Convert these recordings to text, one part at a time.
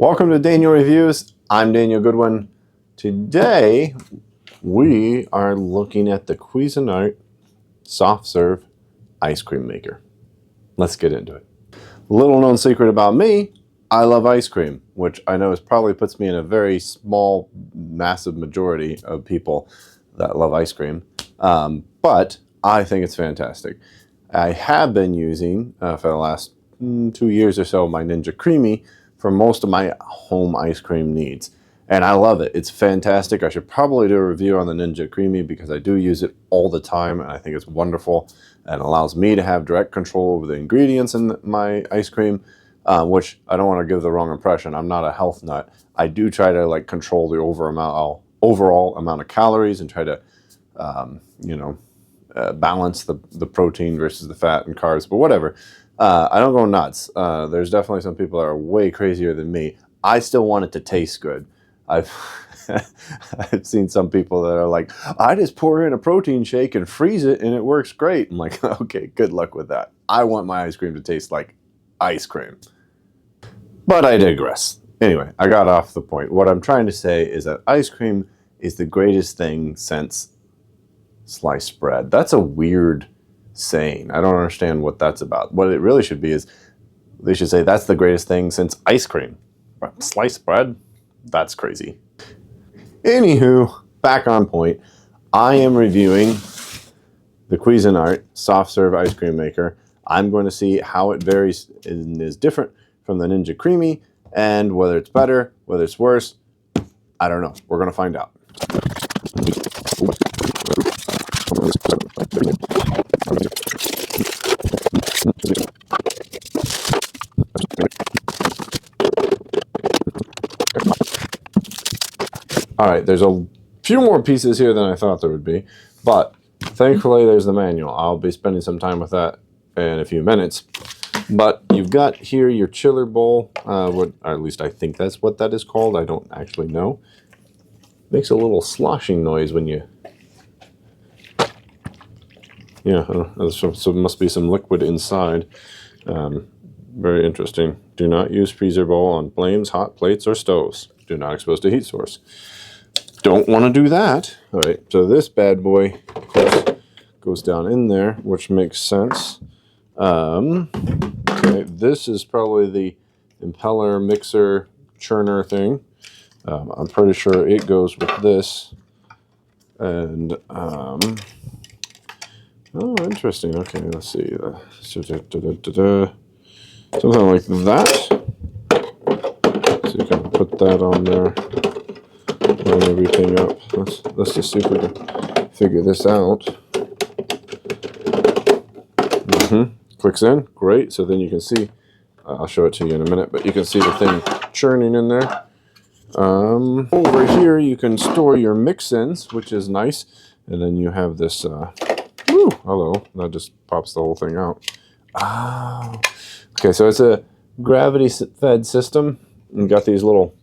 Welcome to Daniel Reviews. I'm Daniel Goodwin. Today we are looking at the Cuisinart Soft Serve Ice Cream Maker. Let's get into it. Little known secret about me, I love ice cream, which I know probably puts me in a very small, massive majority of people that love ice cream. But I think it's fantastic. I have been using, for the last 2 years or so, my Ninja Creami for most of my home ice cream needs. And I love it. It's fantastic. I should probably do a review on the Ninja Creami because I do use it all the time and I think it's wonderful and allows me to have direct control over the ingredients in my ice cream, which I don't want to give the wrong impression. I'm not a health nut. I do try to control the overall amount of calories and try to, balance the protein versus the fat and carbs, but whatever. I don't go nuts. There's definitely some people that are way crazier than me. I still want it to taste good. I've seen some people that are like, I just pour in a protein shake and freeze it and it works great. I'm like, okay, good luck with that. I want my ice cream to taste like ice cream. But I digress. Anyway, I got off the point. What I'm trying to say is that ice cream is the greatest thing since sliced bread. That's a weird saying. I don't understand what that's about. What it really should be is they should say that's the greatest thing since ice cream. But sliced bread? That's crazy. Anywho, back on point. I am reviewing the Cuisinart Soft Serve Ice Cream Maker. I'm going to see how it varies and is different from the Ninja Creami and whether it's better, whether it's worse. I don't know. We're going to find out. All right, there's a few more pieces here than I thought there would be, but thankfully there's the manual. I'll be spending some time with that in a few minutes. But you've got here your chiller bowl, or at least I think that's what that is called. I don't actually know. Makes a little sloshing noise when you... Yeah, so it must be some liquid inside. Very interesting. Do not use freezer bowl on flames, hot plates, or stoves. Do not expose to heat source. Don't want to do that. All right, so this bad boy, of course, goes down in there, which makes sense. Okay, this is probably the impeller mixer churner thing. I'm pretty sure it goes with this. And, oh, interesting. Okay, let's see. Something like that. So you can put that on there. Line everything up. Let's just see if we can figure this out. Clicks in. Great. So then you can see, I'll show it to you in a minute, but you can see the thing churning in there. Over here you can store your mix-ins, which is nice. And then you have this, hello, that just pops the whole thing out. Oh. Okay, so it's a gravity-fed system. You got these little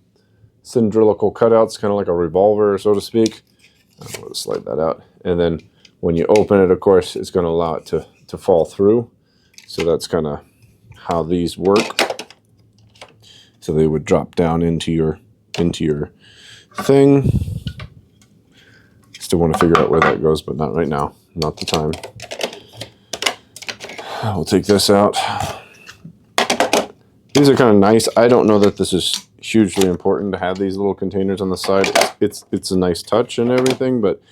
cylindrical cutouts, kind of like a revolver, so to speak. I'll slide that out. And then when you open it, of course, it's going to allow it to fall through. So that's kind of how these work. So they would drop down into your thing. Still want to figure out where that goes, but not right now. Not the time. We'll take this out. These are kind of nice. I don't know that this is hugely important to have these little containers on the side. It's a nice touch and everything, but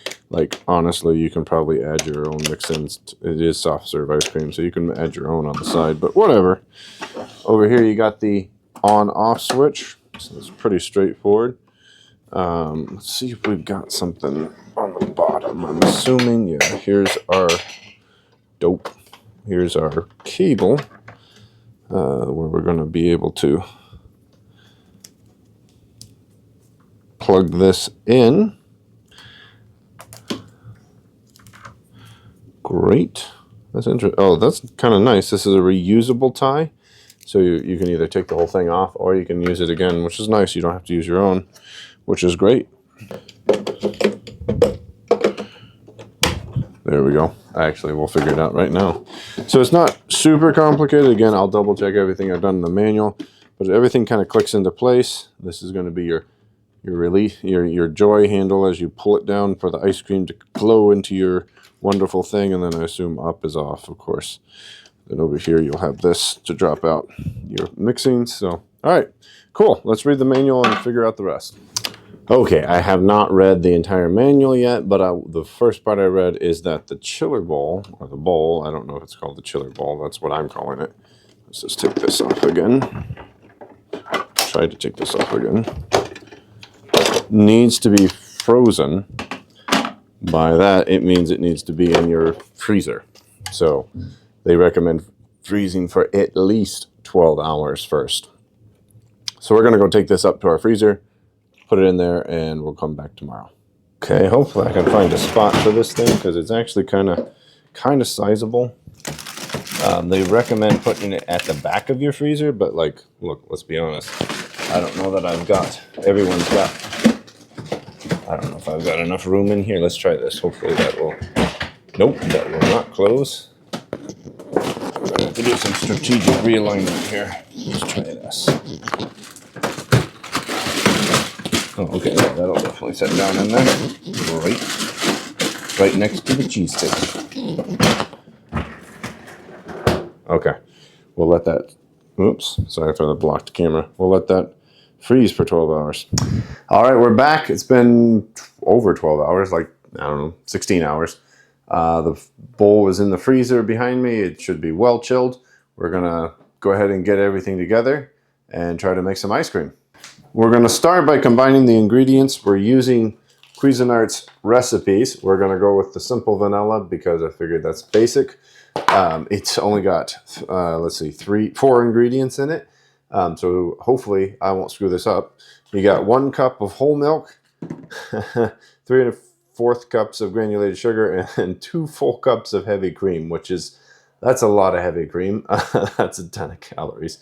honestly, you can probably add your own mix-ins. It is soft serve ice cream, so you can add your own on the side, but whatever. Over here, you got the on-off switch, so it's pretty straightforward. Let's see if we've got something on the bottom. I'm assuming, yeah, here's our cable, where we're going to be able to plug this in. Great. That's interesting. Oh, that's kind of nice. This is a reusable tie. So you can either take the whole thing off or you can use it again, which is nice. You don't have to use your own, which is great. There we go. Actually, we'll figure it out right now. So it's not super complicated. Again, I'll double check everything I've done in the manual, but everything kind of clicks into place. This is going to be your release, your joy handle as you pull it down for the ice cream to flow into your wonderful thing. And then I assume up is off, of course. Then over here you'll have this to drop out your mixing. So, all right, cool. Let's read the manual and figure out the rest. Okay, I have not read the entire manual yet, but the first part I read is that the chiller bowl, or the bowl, I don't know if it's called the chiller bowl, that's what I'm calling it. Let's just take this off again. Try to take this off again. Needs to be frozen. By that, it means it needs to be in your freezer. So they recommend freezing for at least 12 hours first. So we're going to go take this up to our freezer, put it in there, and we'll come back tomorrow. Okay, hopefully I can find a spot for this thing because it's actually kind of sizable. They recommend putting it at the back of your freezer, but like, look, let's be honest. I don't know that everyone's got, I don't know if I've got enough room in here. Let's try this. Hopefully that will, nope, that will not close. We're going to have to do some strategic realignment here. Let's try this. Oh, okay, yeah, that'll definitely set down in there. Right next to the cheese stick. Okay, we'll let that, oops, sorry for the blocked camera. We'll let that freeze for 12 hours. All right, we're back. It's been over 12 hours, like, I don't know, 16 hours. The bowl is in the freezer behind me. It should be well chilled. We're gonna go ahead and get everything together and try to make some ice cream. We're gonna start by combining the ingredients. We're using Cuisinart's recipes. We're gonna go with the simple vanilla because I figured that's basic. It's only got, let's see, 4 ingredients in it. So hopefully I won't screw this up. You got 1 cup of whole milk, 3 1/4 cups of granulated sugar, and 2 full cups of heavy cream, that's a lot of heavy cream. That's a ton of calories.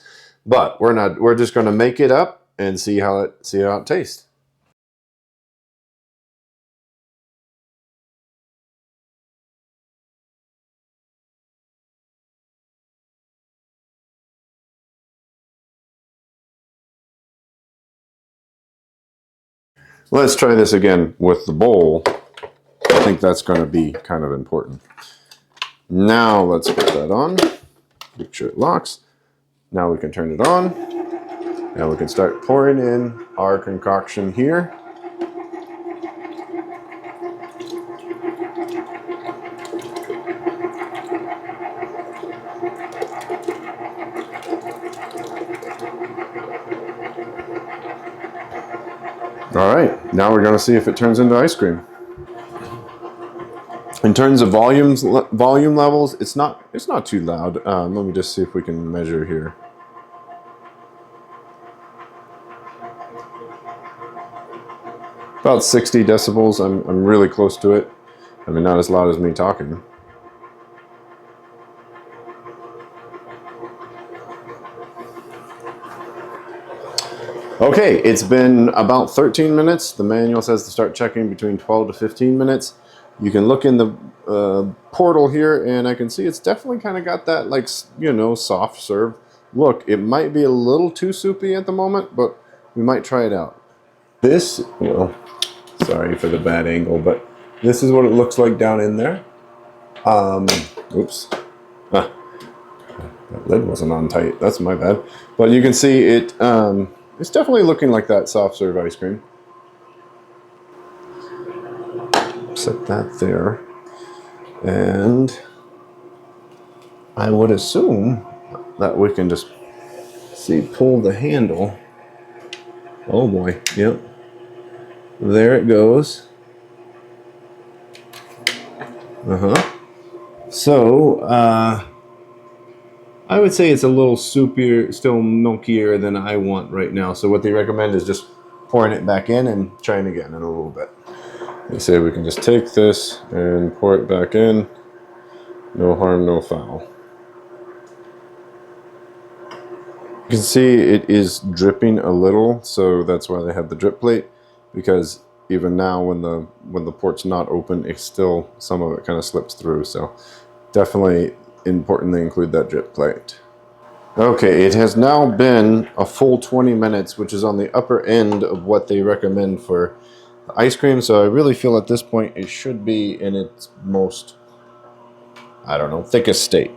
But we're just gonna make it up and see how it tastes. Let's try this again with the bowl. I think that's going to be kind of important. Now let's put that on. Make sure it locks. Now we can turn it on. Now we can start pouring in our concoction here. All right, now we're going to see if it turns into ice cream. In terms of volume levels, it's not too loud. Let me just see if we can measure here. About 60 decibels. I'm really close to it. I mean, not as loud as me talking. Okay, it's been about 13 minutes. The manual says to start checking between 12 to 15 minutes. You can look in the portal here, and I can see it's definitely kind of got that, like, you know, soft serve look. It might be a little too soupy at the moment, but we might try it out. This, you know, sorry for the bad angle, but this is what it looks like down in there. Oops. Ah, that lid wasn't on tight. That's my bad. But you can see it. It's definitely looking like that soft serve ice cream. Set that there. And I would assume that we can just pull the handle. Oh boy, yep. There it goes. So, I would say it's a little soupier, still milkier than I want right now. So what they recommend is just pouring it back in and trying again in a little bit. They say we can just take this and pour it back in. No harm, no foul. You can see it is dripping a little, so that's why they have the drip plate, because even now when the port's not open, it's still, some of it kind of slips through. So definitely important they include that drip plate. Okay, it has now been a full 20 minutes, which is on the upper end of what they recommend for ice cream. So I really feel at this point it should be in its most, I don't know, thickest state.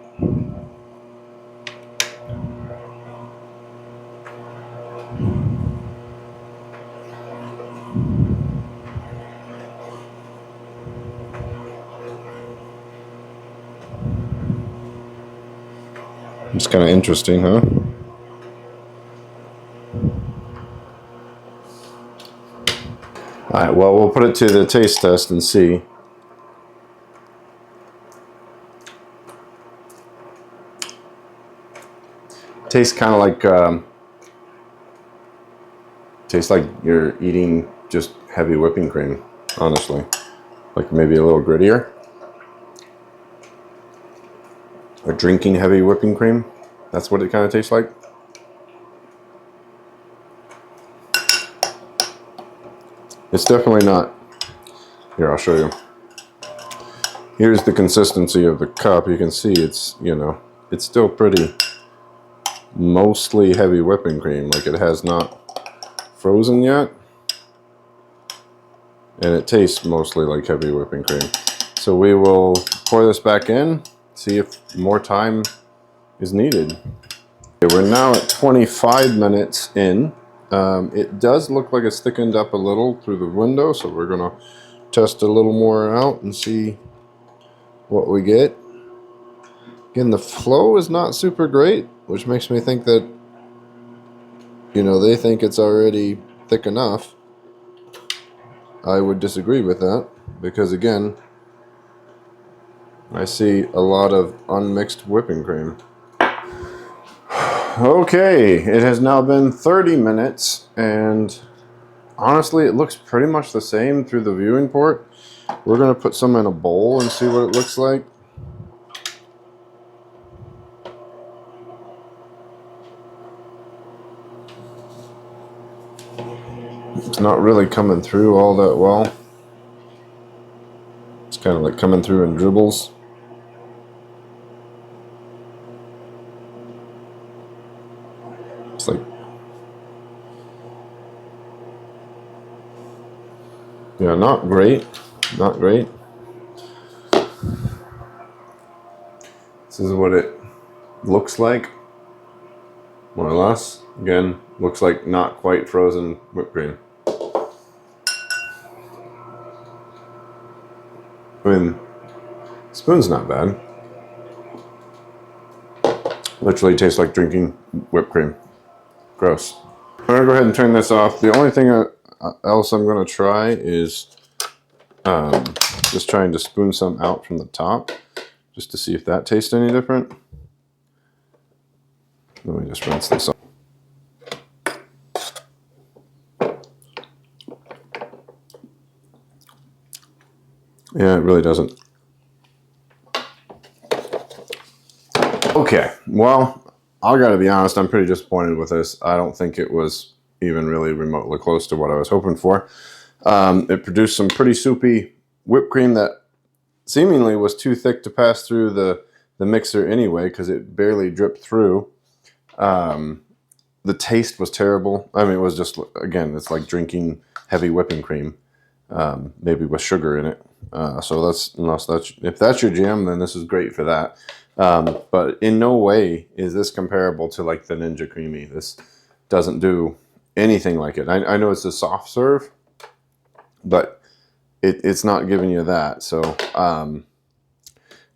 It's kind of interesting, huh? All right, well, we'll put it to the taste test and see. Tastes kind of like, tastes like you're eating just heavy whipping cream, honestly. Like maybe a little grittier. Or drinking heavy whipping cream. That's what it kind of tastes like. It's definitely not. Here, I'll show you. Here's the consistency of the cup. You can see it's, you know, it's still pretty mostly heavy whipping cream. Like it has not frozen yet. And it tastes mostly like heavy whipping cream. So we will pour this back in, see if more time is needed. Okay, we're now at 25 minutes in. It does look like it's thickened up a little through the window, so we're gonna test a little more out and see what we get. Again, the flow is not super great, which makes me think that, you know, they think it's already thick enough. I would disagree with that because, again, I see a lot of unmixed whipping cream. Okay, it has now been 30 minutes, and honestly, it looks pretty much the same through the viewing port. We're going to put some in a bowl and see what it looks like. It's not really coming through all that well. It's kind of like coming through in dribbles. It's like, yeah, not great. Not great. This is what it looks like, more or less. Again, looks like not quite frozen whipped cream. I mean, spoon's not bad. Literally tastes like drinking whipped cream. Gross. I'm gonna go ahead and turn this off. The only thing else I'm gonna try is just trying to spoon some out from the top, just to see if that tastes any different. Let me just rinse this off. Yeah, it really doesn't. Okay, well, I gotta be honest, I'm pretty disappointed with this. I don't think it was even really remotely close to what I was hoping for. It produced some pretty soupy whipped cream that seemingly was too thick to pass through the mixer anyway, because it barely dripped through. The taste was terrible. I mean, it was just, again, it's like drinking heavy whipping cream, maybe with sugar in it. So if that's your jam, then this is great for that. But in no way is this comparable to like the Ninja Creami. This doesn't do anything like it. I know it's a soft serve, but it's not giving you that. So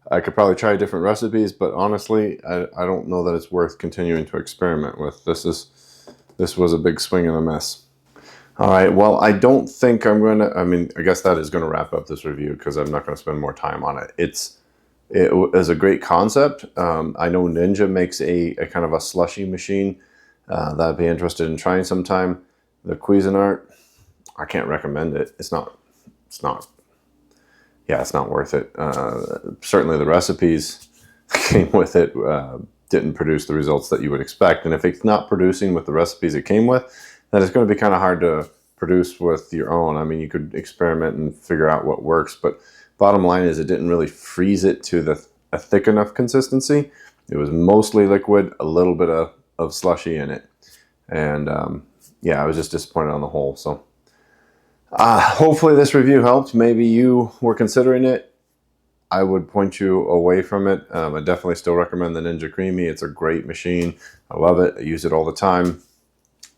I could probably try different recipes, but honestly, I don't know that it's worth continuing to experiment with. This was a big swing and a miss. All right, well, I don't think I'm going to, I mean, I guess that is going to wrap up this review because I'm not going to spend more time on it. It is a great concept. I know Ninja makes a kind of a slushy machine that I'd be interested in trying sometime. The Cuisinart, I can't recommend it. It's not worth it. Certainly the recipes that came with it didn't produce the results that you would expect. And if it's not producing with the recipes it came with, then it's going to be kind of hard to produce with your own. I mean, you could experiment and figure out what works, but bottom line is it didn't really freeze it to a thick enough consistency. It was mostly liquid, a little bit of slushy in it. And yeah, I was just disappointed on the whole. So hopefully this review helped. Maybe you were considering it. I would point you away from it. I definitely still recommend the Ninja Creami. It's a great machine. I love it. I use it all the time.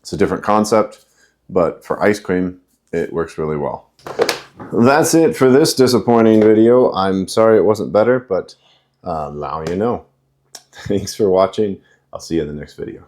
It's a different concept, but for ice cream, it works really well. That's it for this disappointing video. I'm sorry it wasn't better, but now you know. Thanks for watching. I'll see you in the next video.